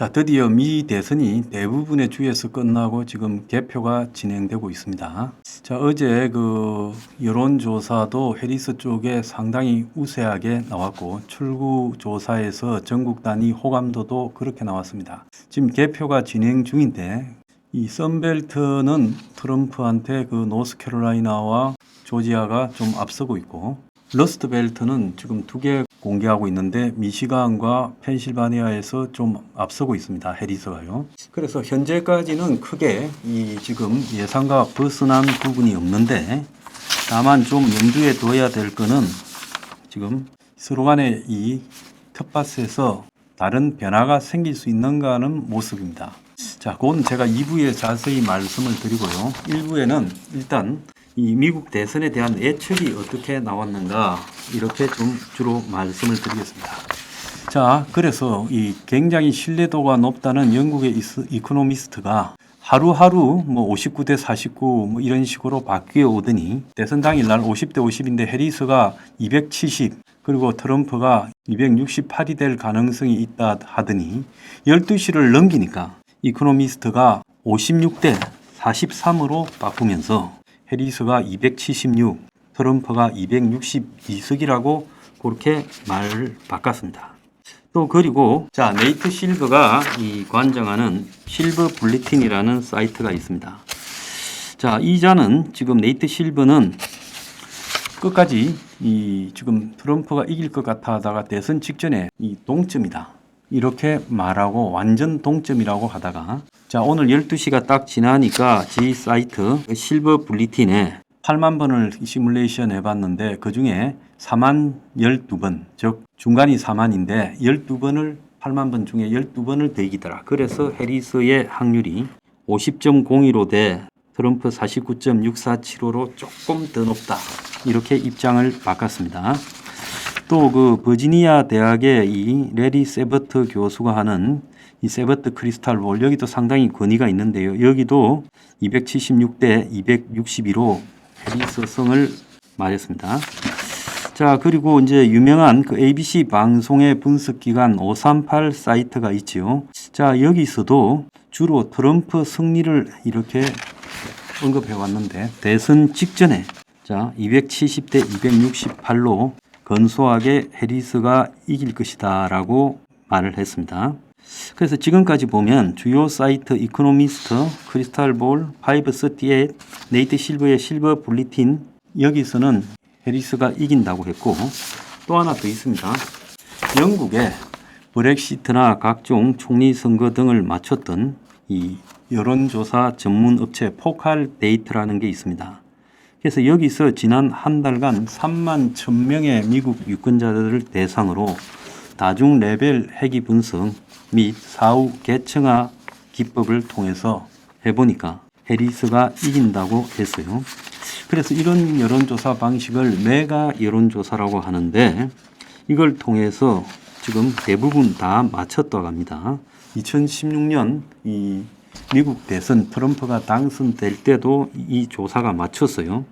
자, 드디어 미 대선이 대부분의 주에서 끝나고 지금 개표가 진행되고 있습니다. 자, 어제 그 여론조사도 해리스 쪽에 상당히 우세하게 나왔고, 출구 조사에서 전국 단위 호감도도 그렇게 나왔습니다. 지금 개표가 진행 중인데, 이 선벨트는 트럼프한테 그 노스캐롤라이나와 조지아가 좀 앞서고 있고, 러스트벨트는 지금 두 개 공개하고 있는데 미시간과 펜실바니아에서 좀 앞서고 있습니다. 해리스가요. 그래서 현재까지는 크게 이 지금 예상과 벗어난 부분이 없는데, 다만 좀 염두에 둬야 될 거는 지금 서로 간의 이 텃밭에서 다른 변화가 생길 수 있는가 하는 모습입니다. 자, 그건 제가 2부에 자세히 말씀을 드리고요. 1부에는 일단 이 미국 대선에 대한 예측이 어떻게 나왔는가 이렇게 좀 주로 말씀을 드리겠습니다. 자, 그래서 이 굉장히 신뢰도가 높다는 영국의 이코노미스트가 하루하루 뭐 59대 49 뭐 이런 식으로 바뀌어 오더니 대선 당일날 50대 50인데 해리스가 270 그리고 트럼프가 268이 될 가능성이 있다 하더니 12시를 넘기니까 이코노미스트가 56대 43으로 바꾸면서 해리스가 276, 트럼프가 262석이라고 그렇게 말을 바꿨습니다. 또 그리고 자, 네이트 실버가 이 관장하는 실버 블리틴이라는 사이트가 있습니다. 자, 이자는 지금 네이트 실버는 끝까지 이 지금 트럼프가 이길 것 같아 하다가 대선 직전에 이 동점이다 이렇게 말하고 완전 동점이라고 하다가 자, 오늘 12시가 딱 지나니까 지 사이트 실버 블리틴에 8만 번을 시뮬레이션 해봤는데 그 중에 4만 12번, 즉 중간이 4만인데 12번을 8만 번 중에 12번을 더 이기더라. 그래서 해리스의 확률이 50.02로 돼 트럼프 49.6475로 조금 더 높다. 이렇게 입장을 바꿨습니다. 또 그 버지니아 대학의 이 레리 세버트 교수가 하는 이 세버트 크리스탈 볼 여기도 상당히 권위가 있는데요. 여기도 276대 262로 해리스 성을 말했습니다. 자, 그리고 이제 유명한 그 ABC 방송의 분석기관 538 사이트가 있죠. 자, 여기서도 주로 트럼프 승리를 이렇게 언급해 왔는데 대선 직전에 자, 270대 268로 건소하게 해리스가 이길 것이다 라고 말을 했습니다. 그래서 지금까지 보면 주요 사이트 이코노미스트, 크리스탈볼, 538, 네이트 실버의 실버 블리틴 여기서는 해리스가 이긴다고 했고 또 하나 더 있습니다. 영국의 브렉시트나 각종 총리 선거 등을 맞췄던 이 여론조사 전문 업체 포칼 데이트라는 게 있습니다. 그래서 여기서 지난 한 달간 3만 1000명의 미국 유권자들을 대상으로 다중 레벨 회귀 분석 및 사후 계층화 기법을 통해서 해보니까 해리스가 이긴다고 했어요. 그래서 이런 여론조사 방식을 메가 여론조사라고 하는데 이걸 통해서 지금 대부분 다 맞췄다고 합니다. 2016년 이 미국 대선 트럼프가 당선될 때도 이 조사가 맞췄어요.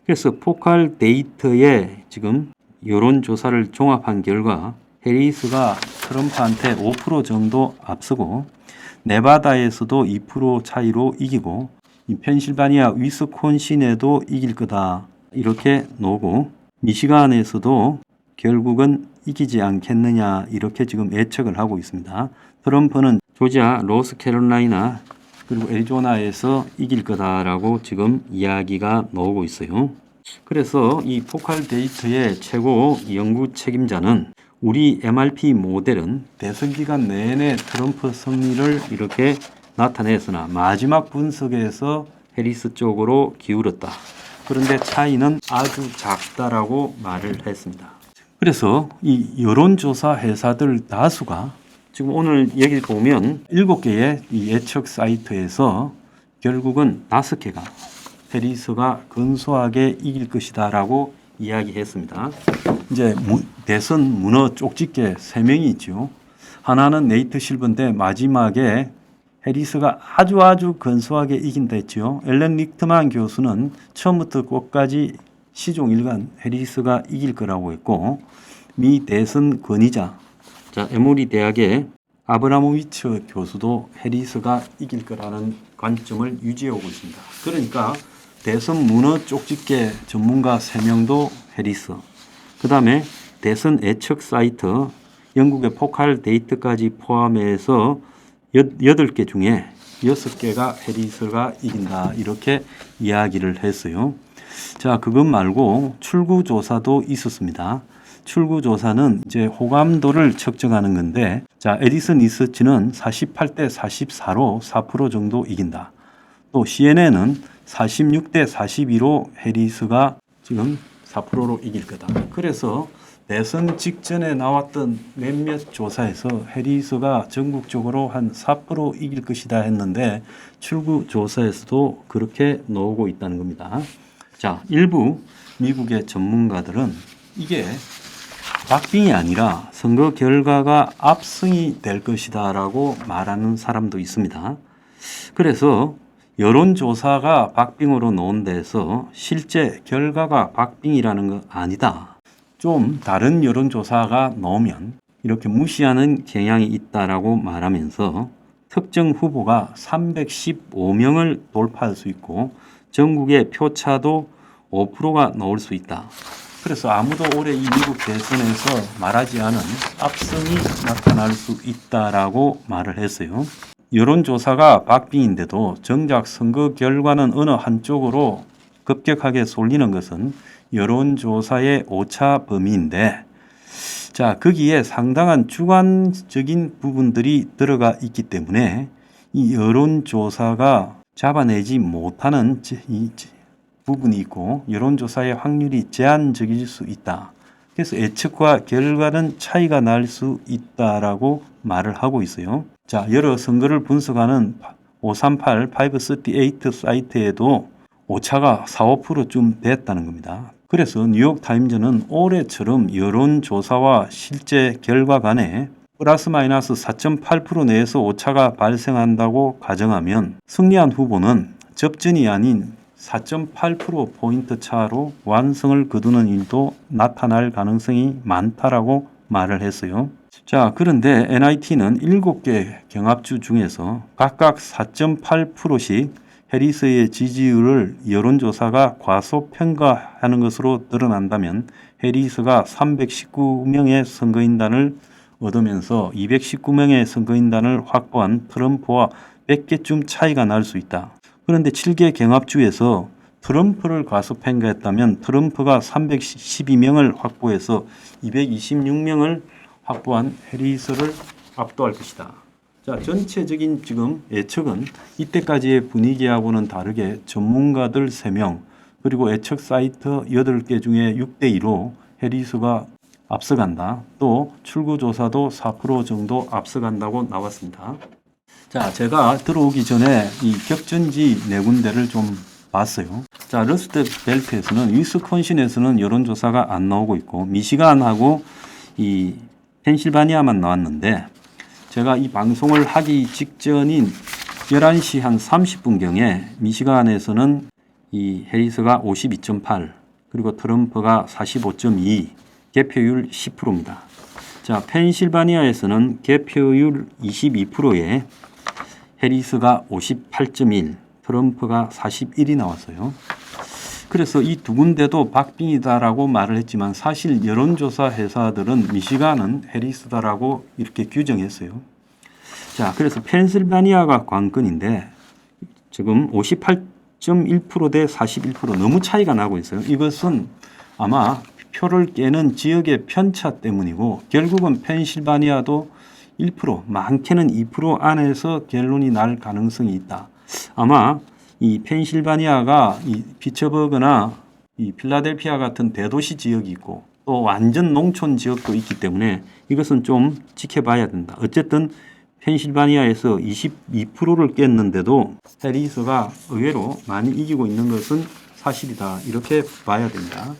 그래서 포칼 데이터에 지금 여론조사를 종합한 결과 해리스가 트럼프한테 5% 정도 앞서고 네바다에서도 2% 차이로 이기고 이 펜실바니아 위스콘신에도 이길 거다 이렇게 나오고 미시간에서도 결국은 이기지 않겠느냐 이렇게 지금 예측을 하고 있습니다. 트럼프는 조지아, 노스캐롤라이나 그리고 애리조나에서 이길 거다라고 지금 이야기가 나오고 있어요. 그래서 이 포칼 데이터의 최고 연구 책임자는 우리 MRP 모델은 대선 기간 내내 트럼프 승리를 이렇게 나타냈으나 마지막 분석에서 해리스 쪽으로 기울었다. 그런데 차이는 아주 작다라고 말을 했습니다. 그래서 이 여론조사 회사들 다수가 지금 오늘 여기 보면 7개의 이 예측 사이트에서 결국은 5개가 해리스가 근소하게 이길 것이다 라고 이야기했습니다. 이제 대선 문어 쪽집게 3명이 있죠. 하나는 네이트 실버인데 마지막에 해리스가 아주 근소하게 이긴다 했죠. 앨런 릭트만 교수는 처음부터 끝까지 시종일관 해리스가 이길 거라고 했고 미 대선 권위자 자, 에모리 대학의 아브라모비츠 교수도 해리스가 이길 거라는 관점을 유지하고 있습니다. 그러니까 대선 문어 쪽집게 전문가 3명도 해리스, 그 다음에 대선 예측 사이트 영국의 포칼 데이트까지 포함해서 8개 중에 6개가 해리스가 이긴다, 이렇게 이야기를 했어요. 자, 그것 말고 출구조사도 있었습니다. 출구조사는 이제 호감도를 측정하는 건데, 자, 에디슨 리서치는 48대 44로 4% 정도 이긴다. 또 CNN은 46대 42로 해리스가 지금 4%로 이길 거다. 그래서 대선 직전에 나왔던 몇몇 조사에서 해리스가 전국적으로 한 4% 이길 것이다 했는데, 출구 조사에서도 그렇게 나오고 있다는 겁니다. 자, 일부 미국의 전문가들은 이게 박빙이 아니라 선거 결과가 압승이 될 것이다 라고 말하는 사람도 있습니다. 그래서 여론조사가 박빙으로 나온 데서 실제 결과가 박빙이라는 건 아니다, 좀 다른 여론조사가 나오면 이렇게 무시하는 경향이 있다라고 말하면서 특정 후보가 315명을 돌파할 수 있고 전국의 표차도 5%가 나올 수 있다. 그래서 아무도 올해 이 미국 대선에서 말하지 않은 압승이 나타날 수 있다라고 말을 했어요. 여론조사가 박빙인데도 정작 선거 결과는 어느 한쪽으로 급격하게 쏠리는 것은 여론조사의 오차 범위인데, 자, 거기에 상당한 주관적인 부분들이 들어가 있기 때문에 이 여론조사가 잡아내지 못하는 이 부분이 있고 여론조사의 확률이 제한적일 수 있다. 그래서 예측과 결과는 차이가 날 수 있다라고 말을 하고 있어요. 자, 여러 선거를 분석하는 538, 538 사이트에도 오차가 4, 5%쯤 됐다는 겁니다. 그래서 뉴욕타임즈는 올해처럼 여론조사와 실제 결과 간에 플러스 마이너스 4.8% 내에서 오차가 발생한다고 가정하면 승리한 후보는 접전이 아닌 4.8%포인트 차로 완승을 거두는 일도 나타날 가능성이 많다라고 말을 했어요. 자, 그런데 NIT는 7개 경합주 중에서 각각 4.8%씩 해리스의 지지율을 여론조사가 과소평가하는 것으로 드러난다면 해리스가 319명의 선거인단을 얻으면서 219명의 선거인단을 확보한 트럼프와 100개쯤 차이가 날 수 있다. 그런데 7개 경합주에서 트럼프를 과소평가했다면 트럼프가 312명을 확보해서 226명을 확보한 해리스를 압도할 것이다. 자, 전체적인 지금 예측은 이때까지의 분위기하고는 다르게 전문가들 3명 그리고 예측 사이트 8개 중에 6대2로 해리스가 앞서간다. 또 출구조사도 4% 정도 앞서간다고 나왔습니다. 자, 제가 들어오기 전에 이 격전지 4군데를 좀 봤어요. 자, 러스트 벨트에서는 위스콘신에서는 여론조사가 안 나오고 있고 미시간하고 이 펜실바니아만 나왔는데, 제가 이 방송을 하기 직전인 11시 한 30분경에 미시간에서는 이 해리스가 52.8 그리고 트럼프가 45.2 개표율 10%입니다. 자, 펜실바니아에서는 개표율 22%에 해리스가 58.1 트럼프가 41이 나왔어요. 그래서 이 두 군데도 박빙이다라고 말을 했지만 사실 여론조사 회사들은 미시간은 해리스다라고 이렇게 규정했어요. 자, 그래서 펜실바니아가 관건인데 지금 58.1% 대 41% 너무 차이가 나고 있어요. 이것은 아마 표를 깨는 지역의 편차 때문이고 결국은 펜실바니아도 1%, 많게는 2% 안에서 결론이 날 가능성이 있다. 아마 이 펜실바니아가 이 피츠버그나 이 필라델피아 같은 대도시 지역이 있고 또 완전 농촌 지역도 있기 때문에 이것은 좀 지켜봐야 된다. 어쨌든 펜실바니아에서 22%를 깼는데도 해리스가 의외로 많이 이기고 있는 것은 사실이다. 이렇게 봐야 된다.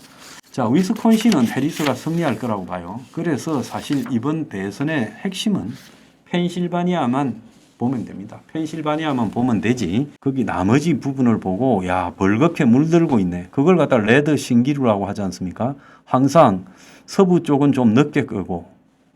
자, 위스콘신은 해리스가 승리할 거라고 봐요. 그래서 사실 이번 대선의 핵심은 펜실바니아만 보면 됩니다. 펜실바니아만 보면 되지. 거기 나머지 부분을 보고 야, 벌겋게 물들고 있네. 그걸 갖다 레드 신기루라고 하지 않습니까? 항상 서부 쪽은 좀 늦게 끄고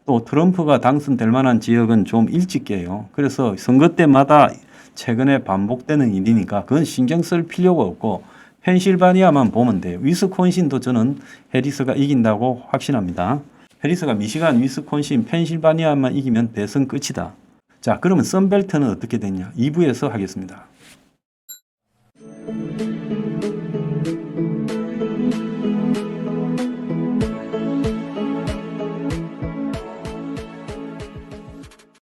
또 트럼프가 당선될 만한 지역은 좀 일찍 깨요. 그래서 선거 때마다 최근에 반복되는 일이니까 그건 신경 쓸 필요가 없고 펜실바니아만 보면 돼요. 위스콘신도 저는 해리스가 이긴다고 확신합니다. 해리스가 미시간, 위스콘신, 펜실바니아만 이기면 대선 끝이다. 자, 그러면 선벨트는 어떻게 됐냐? 2부에서 하겠습니다.